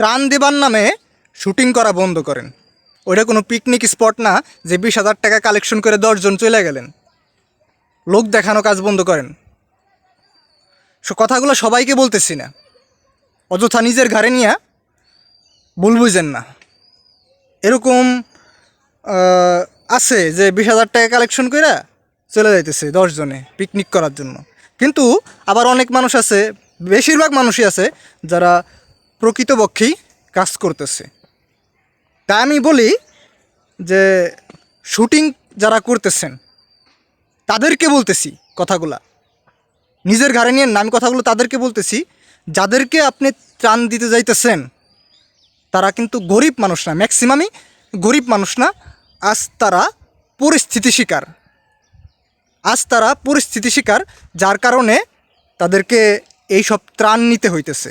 ত্রাণ দেবার নামে শুটিং করা বন্ধ করেন। ওইটা কোনো পিকনিক স্পট না যে 20,000 টাকা কালেকশন করে 10 জন চলে গেলেন। লোক দেখানো কাজ বন্ধ করেন। কথাগুলো সবাইকে বলতেছি না, অযথা নিজের ঘাড়ে নিয়ে ভুল বুঝেন না। এরকম আছে যে 20,000 টাকা কালেকশন করে চলে যাইতেছে 10 জনে পিকনিক করার জন্য। কিন্তু আবার অনেক মানুষ আছে, বেশিরভাগ মানুষই আছে যারা প্রকৃতপক্ষেই কাজ করতেছে। তাই আমি বলি যে শুটিং যারা করতেছেন তাদেরকে বলতেছি কথাগুলা, নিজের ঘাড়ে নিয়ে আমি কথাগুলো তাদেরকে বলতেছি যাদেরকে আপনি ত্রাণ দিতে যাইতেছেন তারা কিন্তু গরিব মানুষ না, ম্যাক্সিমামই গরিব মানুষ না। আজ তারা পরিস্থিতি শিকার, যার কারণে তাদেরকে এই সব ত্রাণ নিতে হইতেছে।